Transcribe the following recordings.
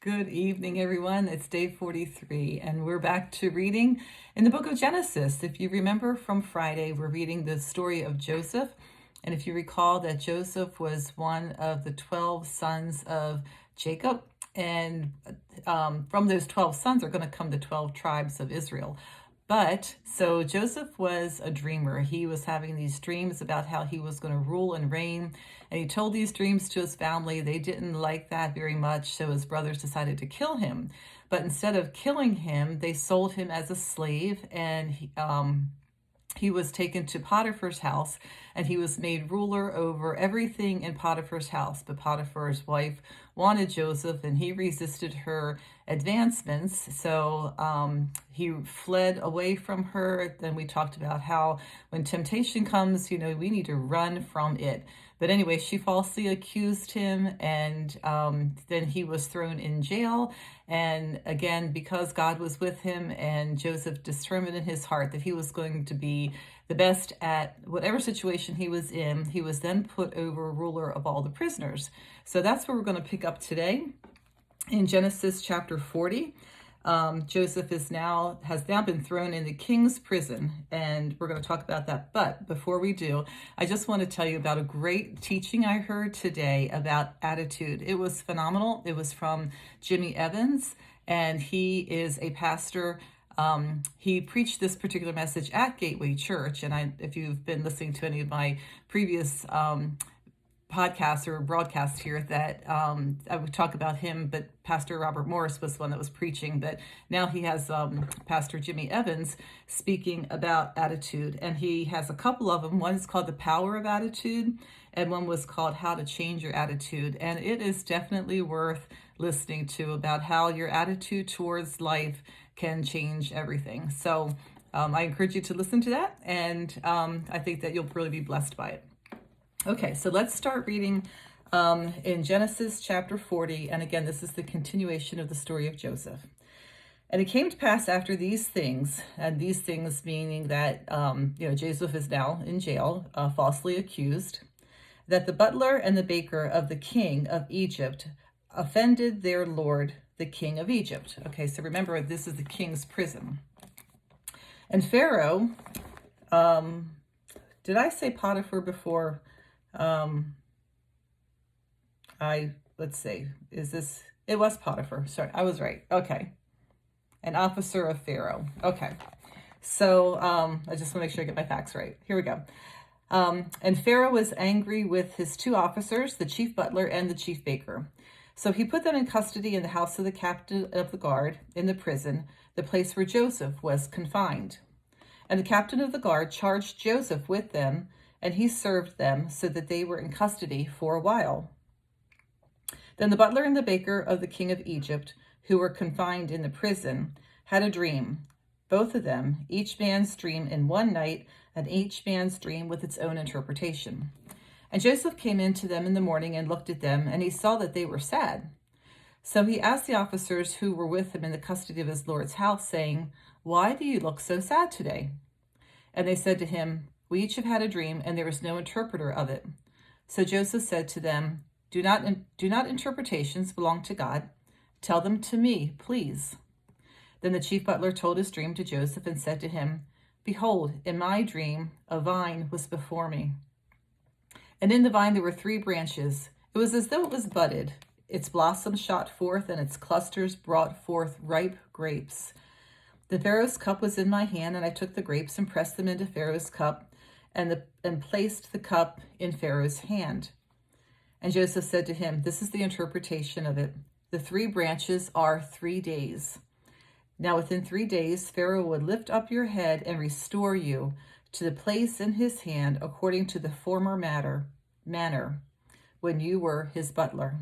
Good evening, everyone. It's day 43, and we're back to reading in the book of Genesis. If you remember from Friday, we're reading the story of Joseph. And if you recall that Joseph was one of the 12 sons of Jacob, and from those 12 sons are going to come the 12 tribes of Israel. But so Joseph was a dreamer. He was having these dreams about how he was going to rule and reign. And he told these dreams to his family. They didn't like that very much. So his brothers decided to kill him. But instead of killing him, they sold him as a slave. And he was taken to Potiphar's house, and he was made ruler over everything in Potiphar's house. But Potiphar's wife wanted Joseph, and he resisted her advancements. So he fled away from her. Then we talked about how when temptation comes, we need to run from it. But anyway, she falsely accused him, and then he was thrown in jail. And again, because God was with him, and Joseph determined in his heart that he was going to be the best at whatever situation he was in, he was then put over ruler of all the prisoners. So that's where we're going to pick up today in Genesis chapter 40. Joseph has now been thrown in the king's prison, and we're going to talk about that. But before we do, I just want to tell you about a great teaching I heard today about attitude. It was phenomenal. It was from Jimmy Evans, and he is a pastor. He preached this particular message at Gateway Church, and if you've been listening to any of my previous podcast or broadcast here, that I would talk about him, but Pastor Robert Morris was the one that was preaching. But now he has Pastor Jimmy Evans speaking about attitude, and he has a couple of them. One is called The Power of Attitude, and one was called How to Change Your Attitude. And it is definitely worth listening to about how your attitude towards life can change everything. So I encourage you to listen to that, and I think that you'll really be blessed by it. Okay, so let's start reading in Genesis chapter 40. And again, this is the continuation of the story of Joseph. And it came to pass after these things, and these things meaning that, Joseph is now in jail, falsely accused, that the butler and the baker of the king of Egypt offended their lord, the king of Egypt. Okay, so remember, this is the king's prison. And Pharaoh, did I say Potiphar before? Let's see, it was Potiphar. Sorry, I was right. Okay. An officer of Pharaoh. Okay. So, I just want to make sure I get my facts right. Here we go. And Pharaoh was angry with his two officers, the chief butler and the chief baker. So he put them in custody in the house of the captain of the guard in the prison, the place where Joseph was confined. And the captain of the guard charged Joseph with them, and he served them so that they were in custody for a while. Then the butler and the baker of the king of Egypt, who were confined in the prison, had a dream, both of them, each man's dream in one night, and each man's dream with its own interpretation. And Joseph came in to them in the morning and looked at them, and he saw that they were sad. So he asked the officers who were with him in the custody of his lord's house, saying, "Why do you look so sad today?" And they said to him, "We each have had a dream, and there is no interpreter of it." So Joseph said to them, Do not interpretations belong to God? Tell them to me, please." Then the chief butler told his dream to Joseph and said to him, "Behold, in my dream, a vine was before me. And in the vine there were 3 branches. It was as though it was budded. Its blossoms shot forth, and its clusters brought forth ripe grapes. The Pharaoh's cup was in my hand, and I took the grapes and pressed them into Pharaoh's cup, and placed the cup in Pharaoh's hand." And Joseph said to him, "This is the interpretation of it. The 3 branches are 3 days. Now within 3 days, Pharaoh would lift up your head and restore you to the place in his hand according to the former manner when you were his butler.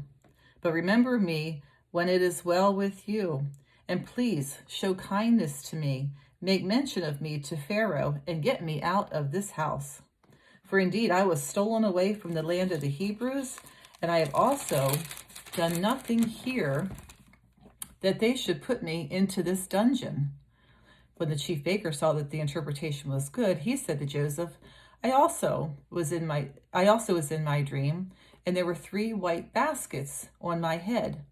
But remember me when it is well with you, and please show kindness to me. Make mention of me to Pharaoh, and get me out of this house. For indeed I was stolen away from the land of the Hebrews, and I have also done nothing here that they should put me into this dungeon." When the chief baker saw that the interpretation was good, he said to Joseph, I also was in my dream, and there were 3 white baskets on my head.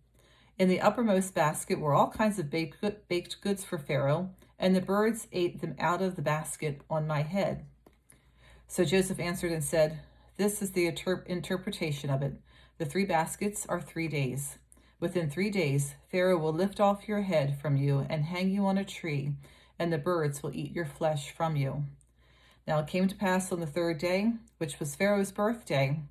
In the uppermost basket were all kinds of baked goods for Pharaoh, and the birds ate them out of the basket on my head. So Joseph answered and said, This is the interpretation of it. The 3 baskets are 3 days. Within 3 days, Pharaoh will lift off your head from you and hang you on a tree, and the birds will eat your flesh from you. Now it came to pass on the 3rd day, which was Pharaoh's birthday,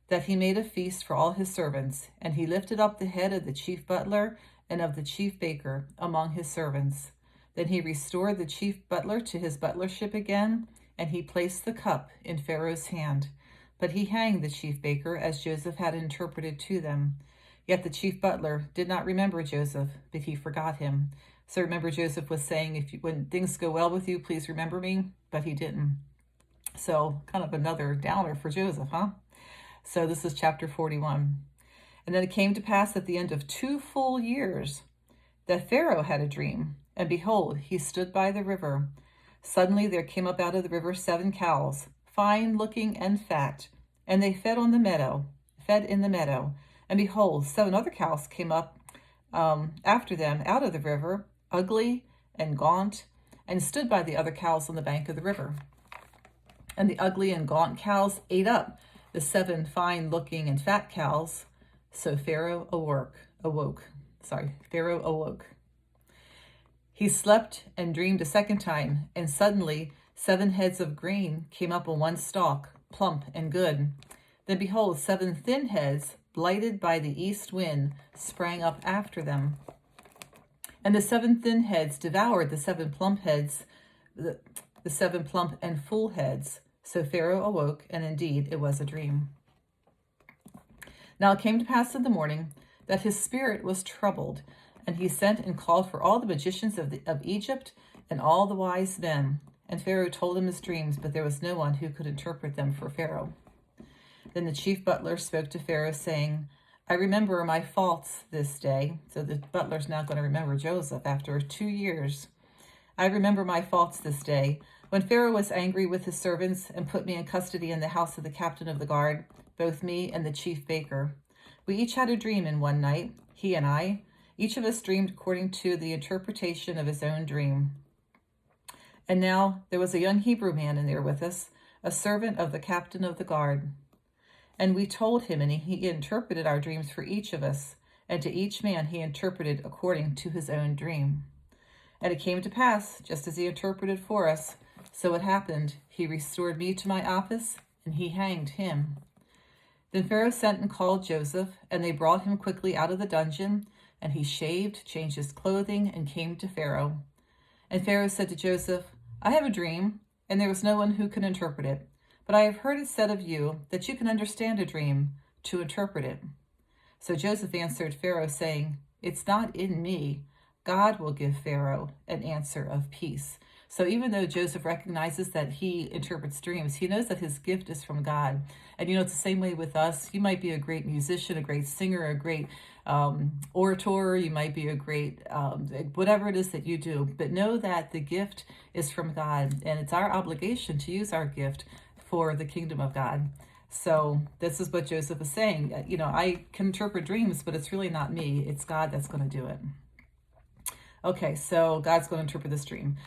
that he made a feast for all his servants, and he lifted up the head of the chief butler and of the chief baker among his servants. Then he restored the chief butler to his butlership again, and he placed the cup in Pharaoh's hand. But he hanged the chief baker as Joseph had interpreted to them. Yet the chief butler did not remember Joseph, but he forgot him. So remember, Joseph was saying, when things go well with you, please remember me, but he didn't. So kind of another downer for Joseph, huh? So this is chapter 41. And then it came to pass at the end of 2 full years that Pharaoh had a dream, and behold, he stood by the river. Suddenly there came up out of the river 7 cows, fine looking and fat, and they fed in the meadow. And behold, 7 other cows came up after them out of the river, ugly and gaunt, and stood by the other cows on the bank of the river. And the ugly and gaunt cows ate up the 7 fine-looking and fat cows. So Pharaoh awoke. He slept and dreamed a second time, and suddenly 7 heads of grain came up on one stalk, plump and good. Then behold, 7 thin heads, blighted by the east wind, sprang up after them. And the 7 thin heads devoured the 7 plump heads, the 7 plump and full heads. So Pharaoh awoke, and indeed it was a dream. Now it came to pass in the morning that his spirit was troubled, and he sent and called for all the magicians of Egypt and all the wise men. And Pharaoh told him his dreams, but there was no one who could interpret them for Pharaoh. Then the chief butler spoke to Pharaoh, saying, I remember my faults this day. So the butler's now going to remember Joseph after 2 years. I remember my faults this day, when Pharaoh was angry with his servants and put me in custody in the house of the captain of the guard, both me and the chief baker. We each had a dream in one night, he and I. Each of us dreamed according to the interpretation of his own dream. And now there was a young Hebrew man in there with us, a servant of the captain of the guard. And we told him, and he interpreted our dreams for each of us, and to each man he interpreted according to his own dream. And it came to pass, just as he interpreted for us, so it happened, he restored me to my office, and he hanged him. Then Pharaoh sent and called Joseph, and they brought him quickly out of the dungeon, and he shaved, changed his clothing, and came to Pharaoh. And Pharaoh said to Joseph, I have a dream, and there was no one who can interpret it. But I have heard it said of you that you can understand a dream to interpret it. So Joseph answered Pharaoh, saying, It's not in me. God will give Pharaoh an answer of peace. So even though Joseph recognizes that he interprets dreams, he knows that his gift is from God. And it's the same way with us. You might be a great musician, a great singer, a great orator. You might be a great, whatever it is that you do. But know that the gift is from God. And it's our obligation to use our gift for the kingdom of God. So this is what Joseph is saying. I can interpret dreams, but it's really not me. It's God that's going to do it. Okay, so God's going to interpret this dream.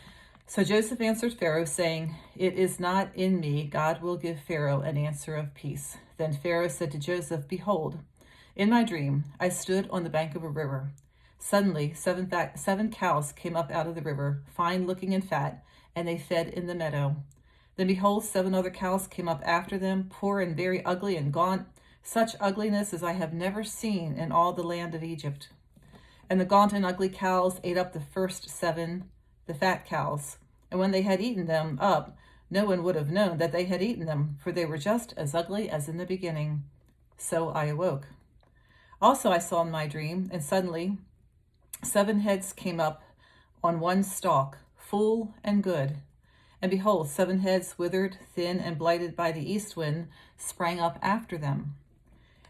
So Joseph answered Pharaoh, saying, It is not in me. God will give Pharaoh an answer of peace. Then Pharaoh said to Joseph, Behold, in my dream I stood on the bank of a river. Suddenly 7 cows came up out of the river, fine looking and fat, and they fed in the meadow. Then behold, 7 other cows came up after them, poor and very ugly and gaunt, such ugliness as I have never seen in all the land of Egypt. And the gaunt and ugly cows ate up the first 7, the fat cows. And when they had eaten them up, no one would have known that they had eaten them, for they were just as ugly as in the beginning. So I awoke. Also I saw in my dream, and suddenly 7 heads came up on one stalk, full and good. And behold, 7 heads, withered, thin, and blighted by the east wind, sprang up after them.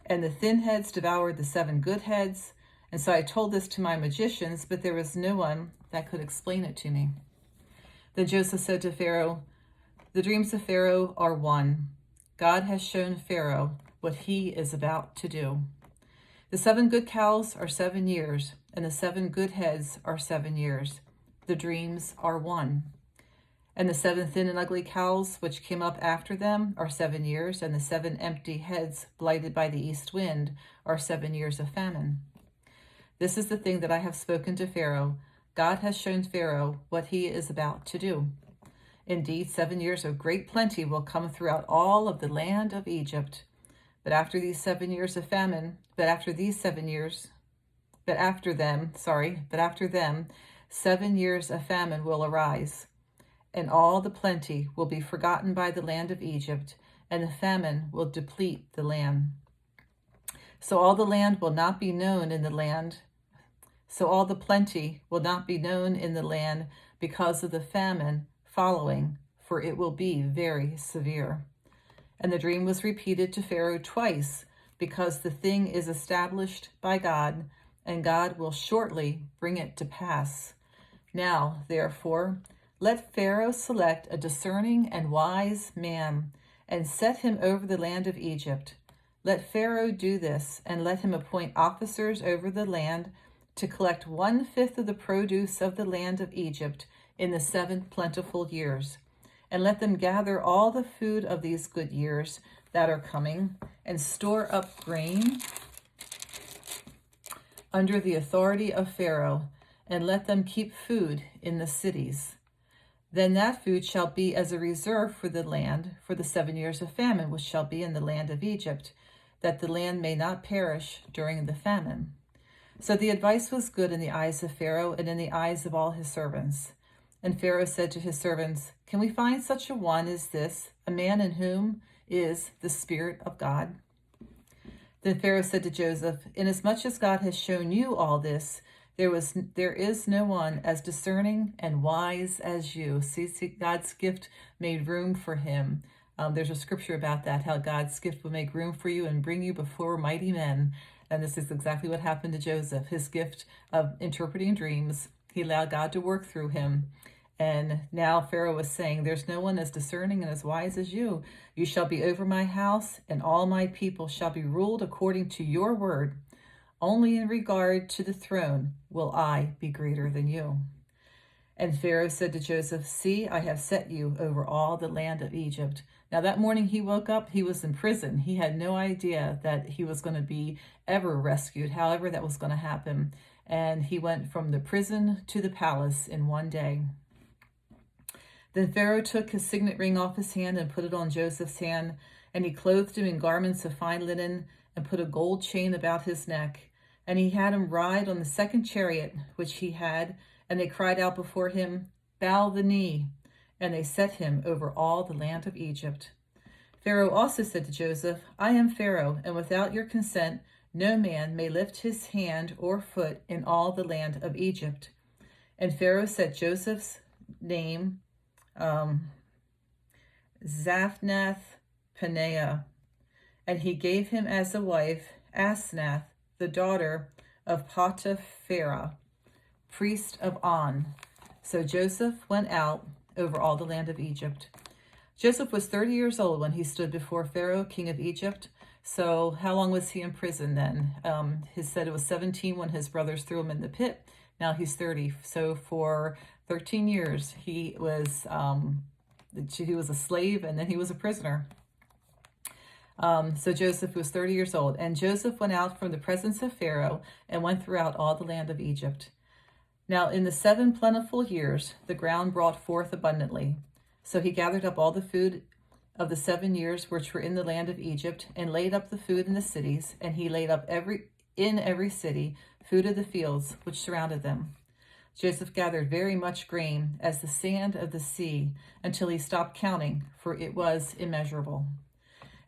And the thin heads devoured the 7 good heads. And so I told this to my magicians, but there was no one that could explain it to me. Then Joseph said to Pharaoh, The dreams of Pharaoh are one. God has shown Pharaoh what he is about to do. The 7 good cows are 7 years, and the 7 good heads are 7 years. The dreams are 1. And the 7 thin and ugly cows which came up after them are 7 years, and the 7 empty heads blighted by the east wind are 7 years of famine. This is the thing that I have spoken to Pharaoh. God has shown Pharaoh what he is about to do. Indeed, 7 years of great plenty will come throughout all of the land of Egypt. But after these 7 years of famine, but after them, 7 years of famine will arise, and all the plenty will be forgotten by the land of Egypt, and the famine will deplete the land. So all the land will not be known in the land. So all the plenty will not be known in the land because of the famine following, for it will be very severe. And the dream was repeated to Pharaoh twice, because the thing is established by God, and God will shortly bring it to pass. Now, therefore, let Pharaoh select a discerning and wise man, and set him over the land of Egypt. Let Pharaoh do this, and let him appoint officers over the land to collect 1/5 of the produce of the land of Egypt in the 7 plentiful years. And let them gather all the food of these good years that are coming, and store up grain under the authority of Pharaoh, and let them keep food in the cities. Then that food shall be as a reserve for the land, for the 7 years of famine which shall be in the land of Egypt, that the land may not perish during the famine. So the advice was good in the eyes of Pharaoh and in the eyes of all his servants. And Pharaoh said to his servants, "Can we find such a one as this, a man in whom is the Spirit of God?" Then Pharaoh said to Joseph, "Inasmuch as God has shown you all this, there is no one as discerning and wise as you." See, God's gift made room for him. There's a scripture about that, how God's gift will make room for you and bring you before mighty men. And this is exactly what happened to Joseph. His gift of interpreting dreams, he allowed God to work through him. And now Pharaoh was saying, "There's no one as discerning and as wise as you. You shall be over my house, and all my people shall be ruled according to your word. Only in regard to the throne will I be greater than you." And Pharaoh said to Joseph, "See, I have set you over all the land of Egypt." Now that morning he woke up, he was in prison. He had no idea that he was going to be ever rescued, however that was going to happen. And he went from the prison to the palace in one day. Then Pharaoh took his signet ring off his hand and put it on Joseph's hand, and he clothed him in garments of fine linen and put a gold chain about his neck. And he had him ride on the 2nd chariot which he had, and they cried out before him, "Bow the knee." And they set him over all the land of Egypt. Pharaoh also said to Joseph, "I am Pharaoh, and without your consent no man may lift his hand or foot in all the land of Egypt." And Pharaoh set Joseph's name Zaphnath Paneah, and he gave him as a wife Asenath, the daughter of Potipharah, priest of On. So Joseph went out over all the land of Egypt. Joseph was 30 years old when he stood before Pharaoh, king of Egypt. So how long was he in prison then? He said it was 17 when his brothers threw him in the pit. Now he's 30. So for 13 years, he was a slave, and then he was a prisoner. So Joseph was 30 years old. And Joseph went out from the presence of Pharaoh and went throughout all the land of Egypt. Now in the 7 plentiful years, the ground brought forth abundantly. So he gathered up all the food of the 7 years which were in the land of Egypt, and laid up the food in the cities, and he laid up in every city food of the fields which surrounded them. Joseph gathered very much grain, as the sand of the sea, until he stopped counting, for it was immeasurable.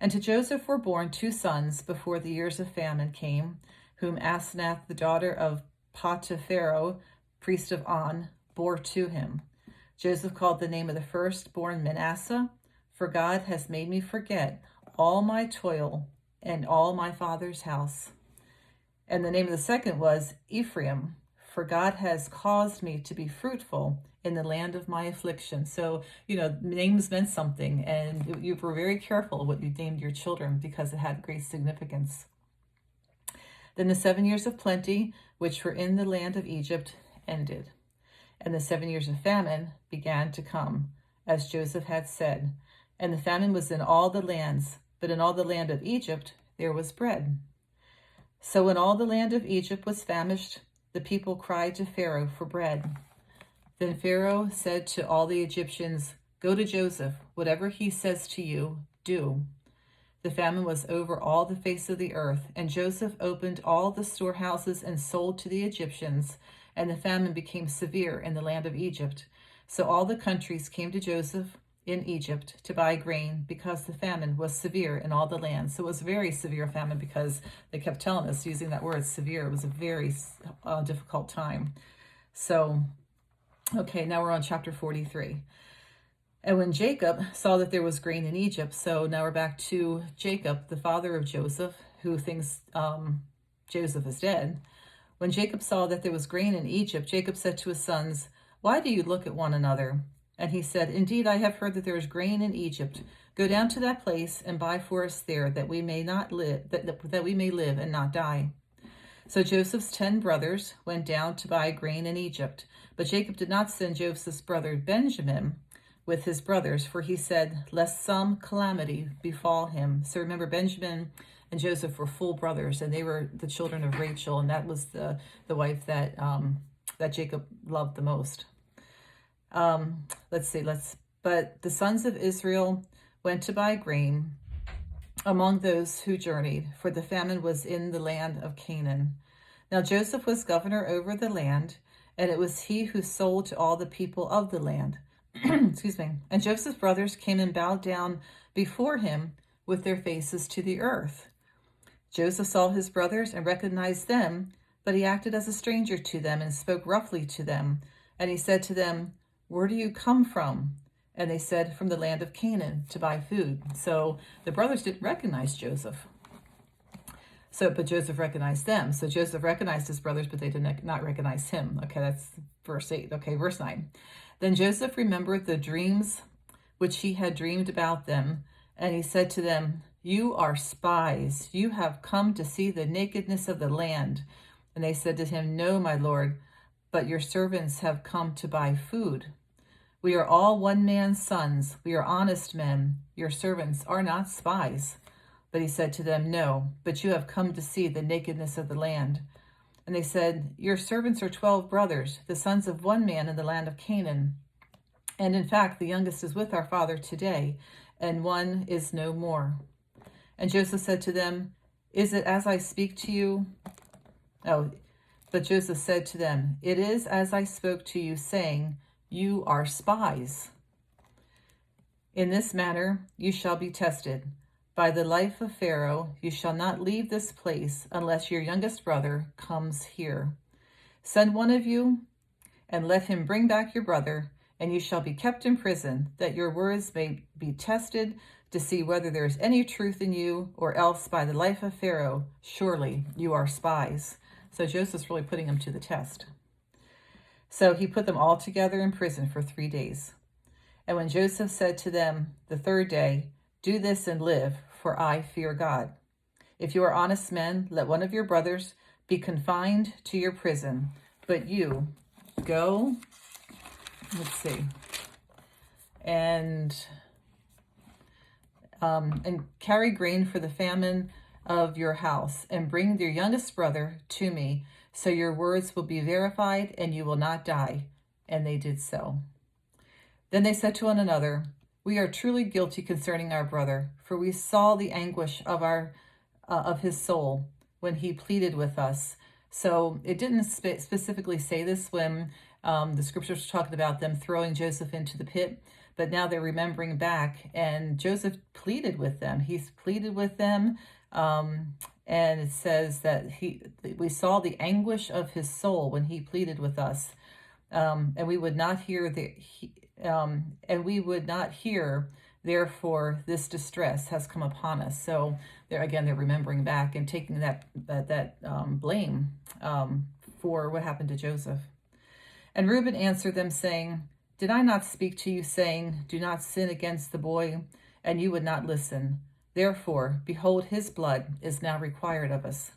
And to Joseph were born 2 sons before the years of famine came, whom Asenath, the daughter of Potipharah, priest of On, bore to him. Joseph called the name of the firstborn Manasseh, for God has made me forget all my toil and all my father's house. And the name of the second was Ephraim, for God has caused me to be fruitful in the land of my affliction. So, names meant something, and you were very careful what you named your children because it had great significance. Then the 7 years of plenty, which were in the land of Egypt, ended. And the 7 years of famine began to come, as Joseph had said. And the famine was in all the lands, but in all the land of Egypt there was bread. So when all the land of Egypt was famished, the people cried to Pharaoh for bread. Then Pharaoh said to all the Egyptians, "Go to Joseph, whatever he says to you, do." The famine was over all the face of the earth, and Joseph opened all the storehouses and sold to the Egyptians, and the famine became severe in the land of Egypt. So all the countries came to Joseph in Egypt to buy grain, because the famine was severe in all the land. So it was very severe famine, because they kept telling us, using that word severe. It was a very difficult time. So, okay, now we're on chapter 43. And when Jacob saw that there was grain in Egypt, so now we're back to Jacob, the father of Joseph, who thinks Joseph is dead. When Jacob saw that there was grain in Egypt, Jacob said to his sons, "Why do you look at one another?" And he said, "Indeed, I have heard that there is grain in Egypt. Go down to that place and buy for us there, that we may not live, that we may live and not die." So Joseph's 10 brothers went down to buy grain in Egypt. But Jacob did not send Joseph's brother Benjamin with his brothers, for he said, "Lest some calamity befall him." So remember, Benjamin and Joseph were full brothers, and they were the children of Rachel, and that was the wife that that Jacob loved the most. But the sons of Israel went to buy grain among those who journeyed, for the famine was in the land of Canaan. Now Joseph was governor over the land, and it was he who sold to all the people of the land. Excuse me. And Joseph's brothers came and bowed down before him with their faces to the earth. Joseph saw his brothers and recognized them, but he acted as a stranger to them and spoke roughly to them. And he said to them, "Where do you come from?" And they said, "From the land of Canaan, to buy food." So the brothers didn't recognize Joseph. But Joseph recognized them. So Joseph recognized his brothers, but they did not recognize him. Okay, that's verse 8. Okay, verse 9. Then Joseph remembered the dreams which he had dreamed about them, and he said to them, "You are spies. You have come to see the nakedness of the land." And they said to him, "No, my lord, but your servants have come to buy food. We are all one man's sons. We are honest men. Your servants are not spies." But he said to them, "No, but you have come to see the nakedness of the land." And they said, "Your servants are 12 brothers, the sons of one man in the land of Canaan. And in fact, the youngest is with our father today, and one is no more." And Joseph said to them, "Is it as I speak to you?" But Joseph said to them, "It is as I spoke to you, saying, you are spies. In this manner you shall be tested. By the life of Pharaoh, you shall not leave this place unless your youngest brother comes here. Send one of you, and let him bring back your brother, and you shall be kept in prison, that your words may be tested to see whether there is any truth in you, or else by the life of Pharaoh, surely you are spies." So Joseph's really putting them to the test. So he put them all together in prison for 3 days. And when Joseph said to them the third day, "Do this and live, for I fear God. If you are honest men, let one of your brothers be confined to your prison, but you go," and carry grain for the famine of your house, and bring your youngest brother to me, so your words will be verified and you will not die. And they did so. Then they said to one another, "We are truly guilty concerning our brother, for we saw the anguish of his soul when he pleaded with us." So it didn't specifically say this when the scriptures were talking about them throwing Joseph into the pit, but now they're remembering back, and Joseph pleaded with them. He's pleaded with them, and it says that we saw the anguish of his soul when he pleaded with us, and we would not hear therefore this distress has come upon us. So they're remembering back and taking that blame for what happened to Joseph. And Reuben answered them, saying, "Did I not speak to you, saying, 'Do not sin against the boy'? And you would not listen. Therefore, behold, his blood is now required of us."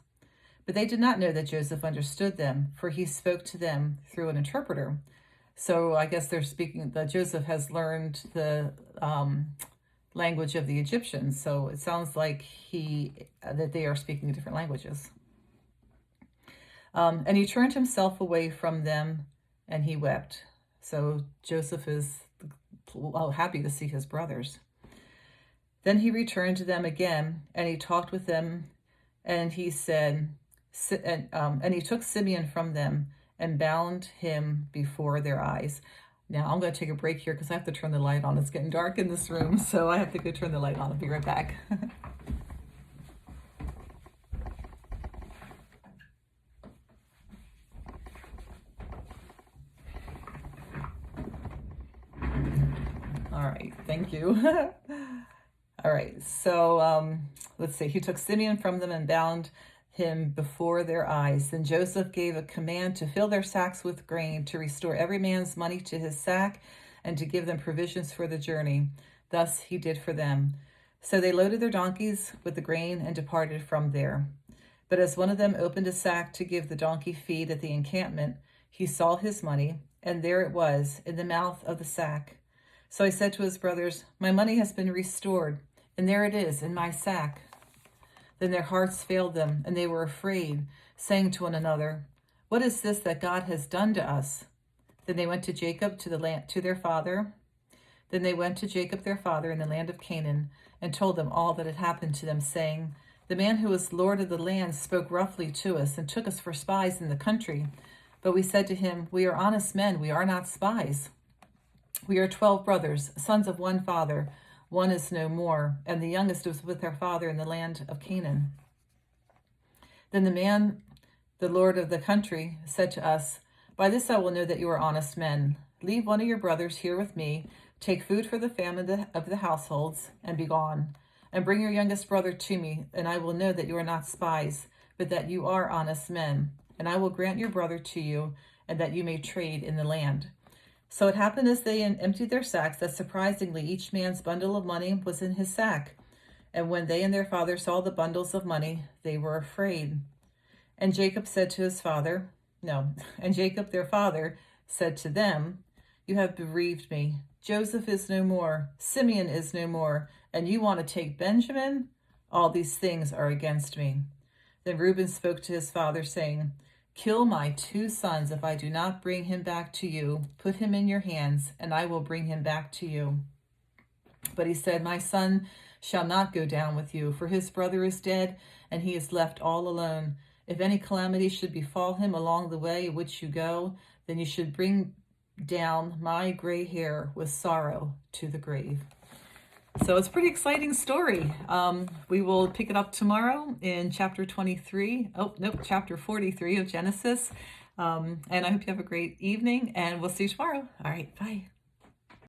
But they did not know that Joseph understood them, for he spoke to them through an interpreter. So I guess they're speaking, that Joseph has learned the language of the Egyptians. So it sounds like that they are speaking different languages. And he turned himself away from them and he wept. So Joseph is happy to see his brothers. Then he returned to them again and he talked with them, and he said, and he took Simeon from them and bound him before their eyes. Now I'm going to take a break here because I have to turn the light on. It's getting dark in this room, so I have to go turn the light on. I'll be right back. All right, thank you. All right, so let's see. He took Simeon from them and bound him before their eyes. Then Joseph gave a command to fill their sacks with grain, to restore every man's money to his sack, and to give them provisions for the journey. Thus he did for them. So they loaded their donkeys with the grain and departed from there. But as one of them opened a sack to give the donkey feed at the encampment, he saw his money, and there it was in the mouth of the sack. So he said to his brothers, "My money has been restored, and there it is in my sack." Then their hearts failed them, and they were afraid, saying to one another, "What is this that God has done to us?" Then they went to Jacob to their father. Then they went to Jacob their father in the land of Canaan, and told them all that had happened to them, saying, "The man who was Lord of the land spoke roughly to us, and took us for spies in the country. But we said to him, 'We are honest men, we are not spies. We are 12 brothers, sons of one father. One is no more, and the youngest was with our father in the land of Canaan.' Then the man, the Lord of the country, said to us, 'By this I will know that you are honest men. Leave one of your brothers here with me, take food for the famine of the households, and be gone. And bring your youngest brother to me, and I will know that you are not spies, but that you are honest men. And I will grant your brother to you, and that you may trade in the land.' So it happened as they emptied their sacks that surprisingly each man's bundle of money was in his sack. And when they and their father saw the bundles of money, they were afraid. And Jacob said to his father, and Jacob their father said to them, 'You have bereaved me. Joseph is no more, Simeon is no more, and you want to take Benjamin? All these things are against me.' Then Reuben spoke to his father, saying, 'Kill my 2 sons if I do not bring him back to you. Put him in your hands, and I will bring him back to you.' But he said, 'My son shall not go down with you, for his brother is dead, and he is left all alone. If any calamity should befall him along the way which you go, then you should bring down my gray hair with sorrow to the grave.'" So it's a pretty exciting story. We will pick it up tomorrow in chapter 23. Oh, nope, chapter 43 of Genesis. And I hope you have a great evening, and we'll see you tomorrow. All right, bye.